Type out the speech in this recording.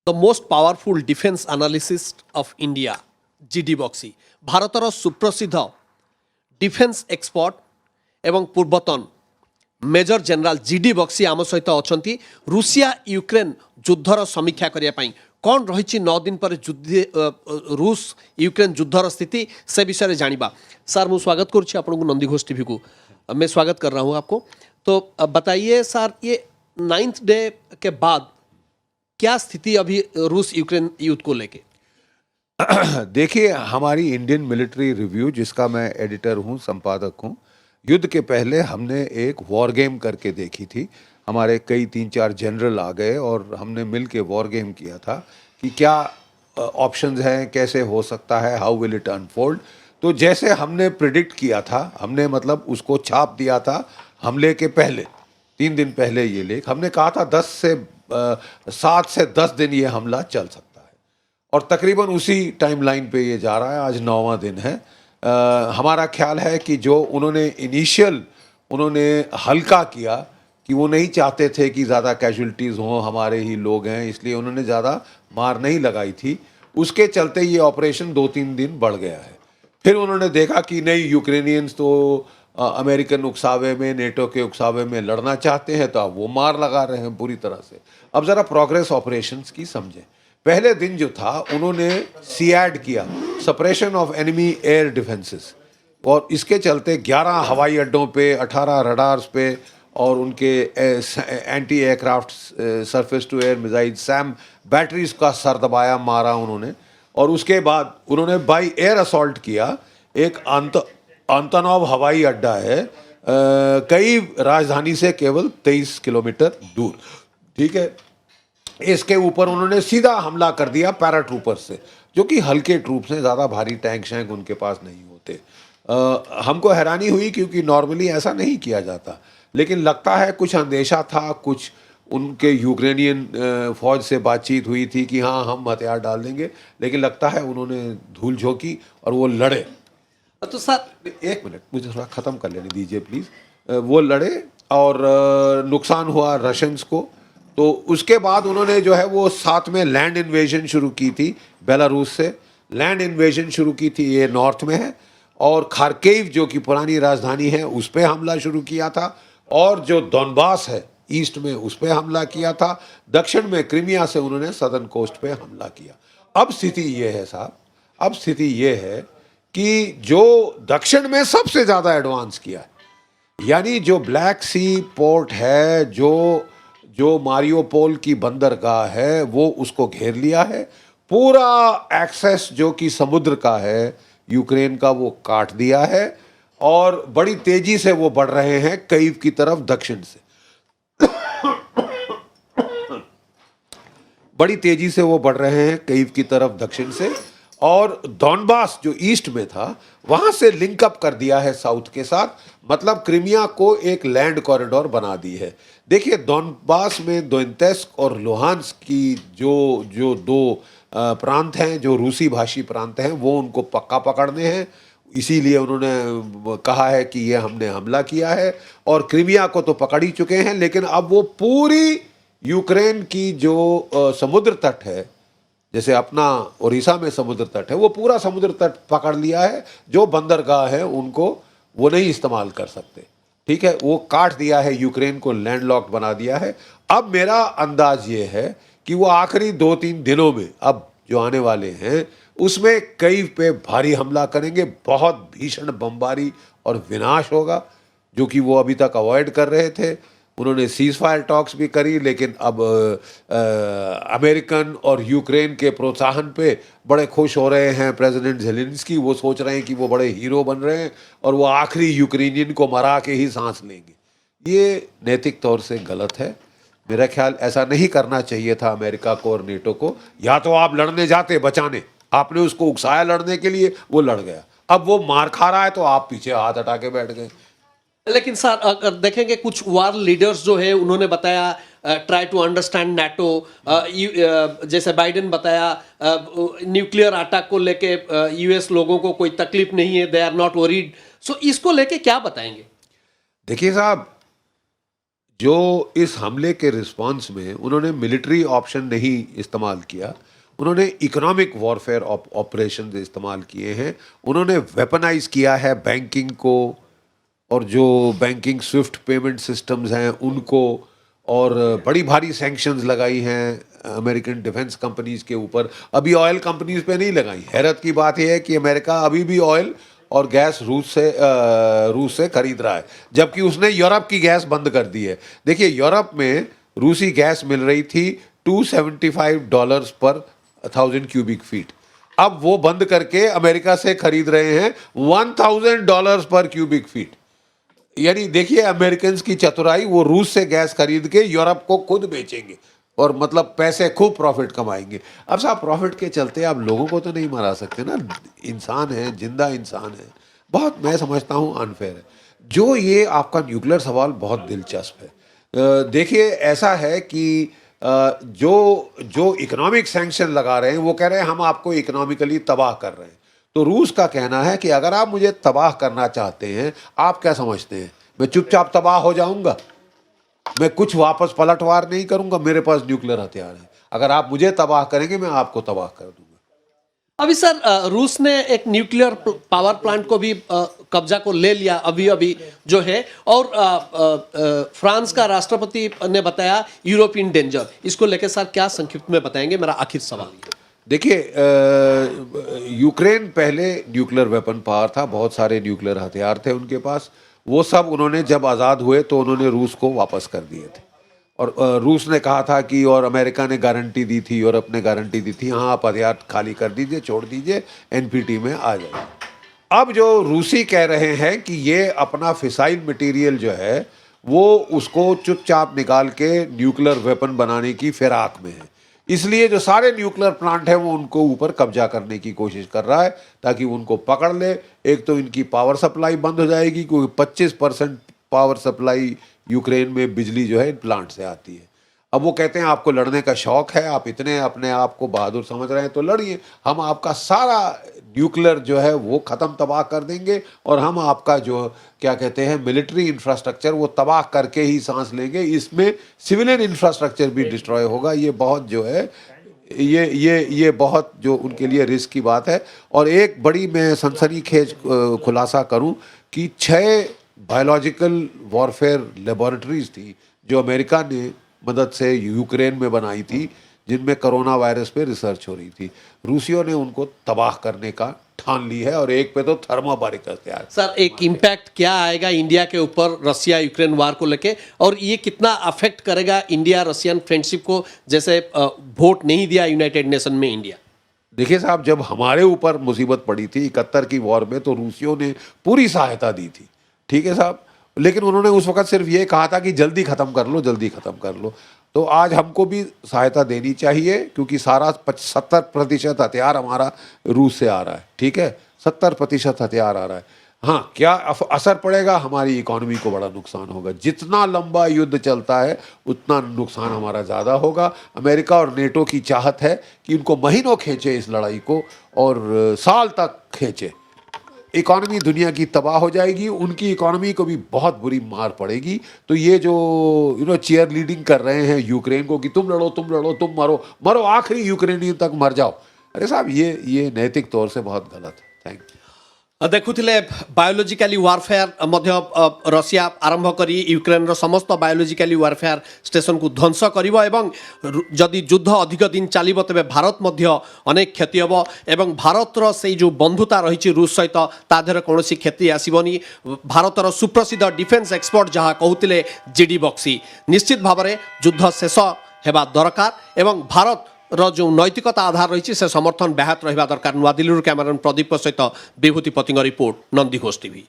The most powerful defence analyst of India GD Bakshi भारतर सुप्रसिद्ध defence expert एवं पूर्वतन मेजर जनरल जीडी बक्सी आम सहित अच्छा रूसिया यूक्रेन युद्धर समीक्षा करने कौन रही 9 दिन पर रूस यूक्रेन युद्धर स्थिति से विषय जानिबा। सर मु स्वागत करुच्ची आपको नंदीघोष टीवी को, मैं स्वागत कर रहा हूं आपको। तो बताइए सर, ये 9th डे के बाद क्या स्थिति अभी रूस यूक्रेन युद्ध को लेके? देखिए, हमारी इंडियन मिलिट्री रिव्यू, जिसका मैं एडिटर हूं, संपादक हूं, युद्ध के पहले हमने एक वॉर गेम करके देखी थी। हमारे कई 3-4 जनरल आ गए और हमने मिल के वॉर गेम किया था कि क्या ऑप्शंस हैं, कैसे हो सकता है, हाउ विल इट अनफोल्ड। तो जैसे हमने प्रिडिक्ट किया था, हमने मतलब उसको छाप दिया था हमले के पहले, 3 दिन पहले ये लेख हमने कहा था 7 से 10 दिन ये हमला चल सकता है, और तकरीबन उसी टाइमलाइन पे ये जा रहा है। आज 9वां दिन है। हमारा ख्याल है कि जो उन्होंने हल्का किया, कि वो नहीं चाहते थे कि ज़्यादा कैजुअल्टीज़ हों, हमारे ही लोग हैं, इसलिए उन्होंने ज़्यादा मार नहीं लगाई थी। उसके चलते ये ऑपरेशन 2-3 दिन बढ़ गया है। फिर उन्होंने देखा कि नहीं, यूक्रेनियंस तो अमेरिकन उकसावे में, नेटो के उकसावे में लड़ना चाहते हैं, तो अब वो मार लगा रहे हैं पूरी तरह से। अब ज़रा प्रोग्रेस ऑपरेशंस की समझें। पहले दिन जो था, उन्होंने सीएड किया, suppression of enemy air defences, और इसके चलते 11 हवाई अड्डों पे, 18 रडार्स पे और उनके anti aircraft surface to air missile SAM batteries का सर दबाया, मारा उन्होंने। और उसके बाद उन्होंने बाई एयर असॉल्ट किया। एक अंतनॉव हवाई अड्डा है कई राजधानी से केवल 23 किलोमीटर दूर, ठीक है। इसके ऊपर उन्होंने सीधा हमला कर दिया पैराट्रूपर से, जो कि हल्के ट्रूप्स हैं, ज़्यादा भारी टैंक शैंक उनके पास नहीं होते। हमको हैरानी हुई क्योंकि नॉर्मली ऐसा नहीं किया जाता, लेकिन लगता है कुछ अंदेशा था, कुछ उनके यूक्रेनियन फौज से बातचीत हुई थी कि हाँ हम हथियार डाल देंगे, लेकिन लगता है उन्होंने धूल झोंकी और वो लड़े। तो सर एक मिनट, मुझे थोड़ा ख़त्म कर लेने दीजिए प्लीज़। वो लड़े और नुकसान हुआ रशियंस को। तो उसके बाद उन्होंने जो है वो साथ में लैंड इन्वेजन शुरू की थी, बेलारूस से लैंड इन्वेजन शुरू की थी, ये नॉर्थ में है। और खार्किव, जो कि पुरानी राजधानी है, उस पर हमला शुरू किया था। और जो दोनबास है ईस्ट में, उस पर हमला किया था। दक्षिण में क्रीमिया से उन्होंने सदर्न कोस्ट पे हमला किया। अब स्थिति ये है साहब, अब स्थिति ये है कि जो दक्षिण में सबसे ज़्यादा एडवांस किया है, यानी जो ब्लैक सी पोर्ट है, जो मारियोपोल की बंदरगाह है, वो उसको घेर लिया है। पूरा एक्सेस जो कि समुद्र का है यूक्रेन का, वो काट दिया है, और बड़ी तेजी से वो बढ़ रहे हैं कीव की तरफ दक्षिण से। बड़ी तेजी से वो बढ़ रहे हैं कीव की तरफ दक्षिण से। और डॉनबास जो ईस्ट में था, वहां से लिंक अप कर दिया है साउथ के साथ, मतलब क्रीमिया को एक लैंड कॉरिडोर बना दी है। देखिए, डॉनबास में दोनेत्स्क और लुहांस्क की जो दो प्रांत हैं, जो रूसी भाषी प्रांत हैं, वो उनको पक्का पकड़ने हैं। इसीलिए उन्होंने कहा है कि ये हमने हमला किया है। और क्रीमिया को तो पकड़ ही चुके हैं, लेकिन अब वो पूरी यूक्रेन की जो समुद्र तट है, जैसे अपना उड़ीसा में समुद्र तट है, वो पूरा समुद्र तट पकड़ लिया है। जो बंदरगाह है उनको वो नहीं इस्तेमाल कर सकते, ठीक है, वो काट दिया है, यूक्रेन को लैंडलॉक्ड बना दिया है। अब मेरा अंदाज ये है कि वो आखिरी 2-3 दिनों में, अब जो आने वाले हैं, उसमें कीव पे भारी हमला करेंगे। बहुत भीषण बमबारी और विनाश होगा, जो कि वो अभी तक अवॉइड कर रहे थे। उन्होंने सीज फायर टॉक्स भी करी, लेकिन अब अमेरिकन और यूक्रेन के प्रोत्साहन पे बड़े खुश हो रहे हैं प्रेसिडेंट ज़ेलेंस्की। वो सोच रहे हैं कि वो बड़े हीरो बन रहे हैं और वो आखिरी यूक्रेनियन को मरा के ही सांस लेंगे। ये नैतिक तौर से गलत है। मेरा ख्याल ऐसा नहीं करना चाहिए था अमेरिका को और नेटो को। या तो आप लड़ने जाते बचाने, आपने उसको उकसाया लड़ने के लिए, वो लड़ गया। अब वो मार खा रहा है तो आप पीछे हाथ हटा के बैठ गए। लेकिन सर अगर देखेंगे, कुछ वार लीडर्स जो है उन्होंने बताया ट्राई टू अंडरस्टैंड नाटो, जैसे बाइडेन बताया न्यूक्लियर अटैक को लेके यूएस लोगों को कोई तकलीफ नहीं है, दे आर नॉट वरीड। सो इसको लेके क्या बताएंगे? देखिए साहब, जो इस हमले के रिस्पांस में उन्होंने मिलिट्री ऑप्शन नहीं इस्तेमाल किया, उन्होंने इकोनॉमिक वॉरफेयर ऑपरेशन इस्तेमाल किए हैं, उन्होंने वेपनाइज किया है बैंकिंग को और जो बैंकिंग स्विफ्ट पेमेंट सिस्टम्स हैं उनको, और बड़ी भारी सैंक्शंस लगाई हैं अमेरिकन डिफेंस कंपनीज के ऊपर। अभी ऑयल कंपनीज पे नहीं लगाई। हैरत की बात यह है कि अमेरिका अभी भी ऑयल और गैस रूस से खरीद रहा है, जबकि उसने यूरोप की गैस बंद कर दी है। देखिए, यूरोप में रूसी गैस मिल रही थी $275 पर 1000 क्यूबिक फीट, अब वो बंद करके अमेरिका से खरीद रहे हैं $1000 पर क्यूबिक फीट। यानी देखिए अमेरिकन की चतुराई, वो रूस से गैस खरीद के यूरोप को खुद बेचेंगे और मतलब पैसे खूब प्रॉफिट कमाएंगे। अब साहब, प्रॉफिट के चलते आप लोगों को तो नहीं मारा सकते ना, इंसान है, जिंदा इंसान है। बहुत, मैं समझता हूँ, अनफेयर है। जो ये आपका न्यूक्लियर सवाल बहुत दिलचस्प है। देखिए, ऐसा है कि जो इकोनॉमिक सैंक्शन लगा रहे हैं वो कह रहे हैं हम आपको इकोनॉमिकली तबाह कर रहे हैं। तो रूस का कहना है कि अगर आप मुझे तबाह करना चाहते हैं, आप क्या समझते हैं मैं चुपचाप तबाह हो जाऊंगा? मैं कुछ वापस पलटवार नहीं करूंगा, मेरे पास न्यूक्लियर हथियार है। अगर आप मुझे तबाह करेंगे, मैं आपको तबाह कर दूंगा। अभी सर, रूस ने एक न्यूक्लियर पावर प्लांट को भी कब्जा को ले लिया अभी अभी जो है, और फ्रांस का राष्ट्रपति ने बताया यूरोपियन डेंजर। इसको लेकर सर क्या संक्षिप्त में बताएंगे, मेरा आखिर सवाल ये। देखिए, यूक्रेन पहले न्यूक्लियर वेपन पावर था, बहुत सारे न्यूक्लियर हथियार थे उनके पास। वो सब उन्होंने जब आज़ाद हुए तो उन्होंने रूस को वापस कर दिए थे, और रूस ने कहा था कि, और अमेरिका ने गारंटी दी थी, यूरोप ने गारंटी दी थी, हाँ आप हथियार खाली कर दीजिए, छोड़ दीजिए, एनपीटी में आ जाए। अब जो रूसी कह रहे हैं कि ये अपना फिसाइल मटेरियल जो है वो उसको चुपचाप निकाल के न्यूक्लियर वेपन बनाने की फिराक में है, इसलिए जो सारे न्यूक्लियर प्लांट है वो उनको ऊपर कब्जा करने की कोशिश कर रहा है ताकि उनको पकड़ ले। एक तो इनकी पावर सप्लाई बंद हो जाएगी, क्योंकि 25% पावर सप्लाई यूक्रेन में बिजली जो है इन प्लांट से आती है। अब वो कहते हैं आपको लड़ने का शौक है, आप इतने अपने आप को बहादुर समझ रहे हैं तो लड़िए, हम आपका सारा न्यूक्लियर जो है वो ख़त्म तबाह कर देंगे, और हम आपका जो क्या कहते हैं मिलिट्री इंफ्रास्ट्रक्चर वो तबाह करके ही सांस लेंगे, इसमें सिविलियन इंफ्रास्ट्रक्चर भी डिस्ट्रॉय होगा। ये बहुत जो है ये बहुत जो उनके लिए रिस्क की बात है। और एक बड़ी मैं सनसनीखेज खुलासा करूं कि 6 बायोलॉजिकल वॉरफेयर लेबोरेटरीज थी जो अमेरिका ने मदद से यूक्रेन में बनाई थी, जिनमें कोरोना वायरस पे रिसर्च हो रही थी। रूसियों ने उनको तबाह करने का ठान ली है, और एक पे तो थर्मोबारिक हथियार। सर, एक इम्पैक्ट क्या आएगा इंडिया के ऊपर रसिया यूक्रेन वार को लेके, और ये कितना अफेक्ट करेगा इंडिया रशियन फ्रेंडशिप को, जैसे वोट नहीं दिया यूनाइटेड नेशन में इंडिया? देखिए साहब, जब हमारे ऊपर मुसीबत पड़ी थी 71 की वॉर में, तो रूसियों ने पूरी सहायता दी थी, ठीक है साहब, लेकिन उन्होंने उस वक्त सिर्फ ये कहा था कि जल्दी ख़त्म कर लो, जल्दी ख़त्म कर लो। तो आज हमको भी सहायता देनी चाहिए, क्योंकि सारा 70% हथियार हमारा रूस से आ रहा है, ठीक है, 70% हथियार आ रहा है। हाँ, क्या असर पड़ेगा? हमारी इकोनॉमी को बड़ा नुकसान होगा। जितना लंबा युद्ध चलता है उतना नुकसान हमारा ज़्यादा होगा। अमेरिका और नेटो की चाहत है कि उनको महीनों खींचे इस लड़ाई को, और साल तक खींचे। इकोनॉमी दुनिया की तबाह हो जाएगी, उनकी इकोनॉमी को भी बहुत बुरी मार पड़ेगी। तो ये जो चीयर लीडिंग कर रहे हैं यूक्रेन को कि तुम लड़ो, तुम लड़ो, तुम मरो मरो, आखिरी यूक्रेनियन तक मर जाओ, अरे साहब ये नैतिक तौर से बहुत गलत है। Thank you. देखुथिले बायोलॉजिकली वारफेयर मध्य रशिया आरंभ करी यूक्रेन समस्त बायोलॉजिकली वारफेयर स्टेशन को ध्वंस करिवो, एवं जदि युद्ध अधिक दिन चलिबो तेबे भारत मध्य अनेक क्षति हेबो, एवं भारतर से जो बंधुता रही रूस सहित तादेर कौन क्षति आसबनी। भारतर सुप्रसिद्ध डिफेन्स एक्सपर्ट जहाँ कहते जीडी बक्सी, निश्चित भाव में युद्ध शेष हेबा दरकार, एवं भारत जो नैतिकता आधार रही से समर्थन ब्याहत रहा दरकार। नुआदिल्ली कैमरामैन प्रदीप सहित विभूति पति रिपोर्ट, नंदी घोष टीवी।